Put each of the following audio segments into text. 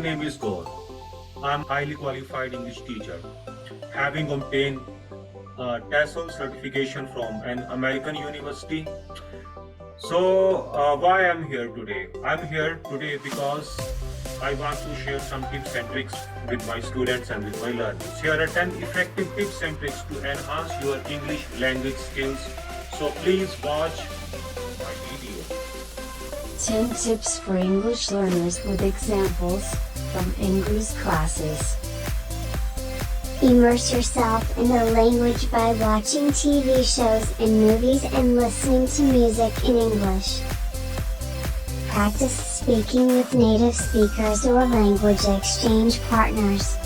name is Gaur. I'm highly qualified English teacher, having obtained a TESOL certification from an American university. Why I'm here today? I'm here today because I want to share some tips and tricks with my students and with my learners. Here are 10 effective tips and tricks to enhance your English language skills. So please watch my video. 10 tips for English learners with examples from English classes. Immerse yourself in the language by watching TV shows and movies and listening to music in English. Practice speaking with native speakers or language exchange partners.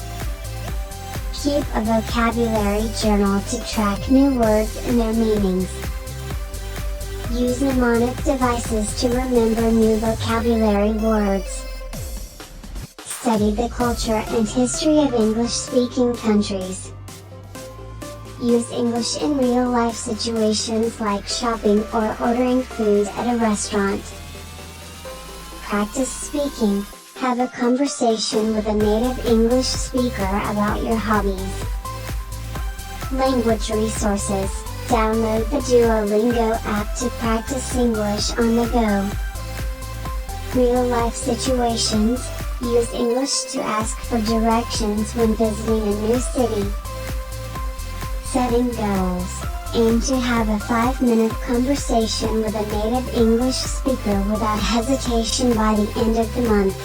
Keep a vocabulary journal to track new words and their meanings. Use mnemonic devices to remember new vocabulary words. Study the culture and history of English-speaking countries. Use English in real-life situations like shopping or ordering food at a restaurant. Practice speaking. Have a conversation with a native English speaker about your hobbies. Language resources. Download the Duolingo app to practice English on the go. Real-life situations. Use English to ask for directions when visiting a new city. Setting goals. Aim to have a 5-minute conversation with a native English speaker without hesitation by the end of the month.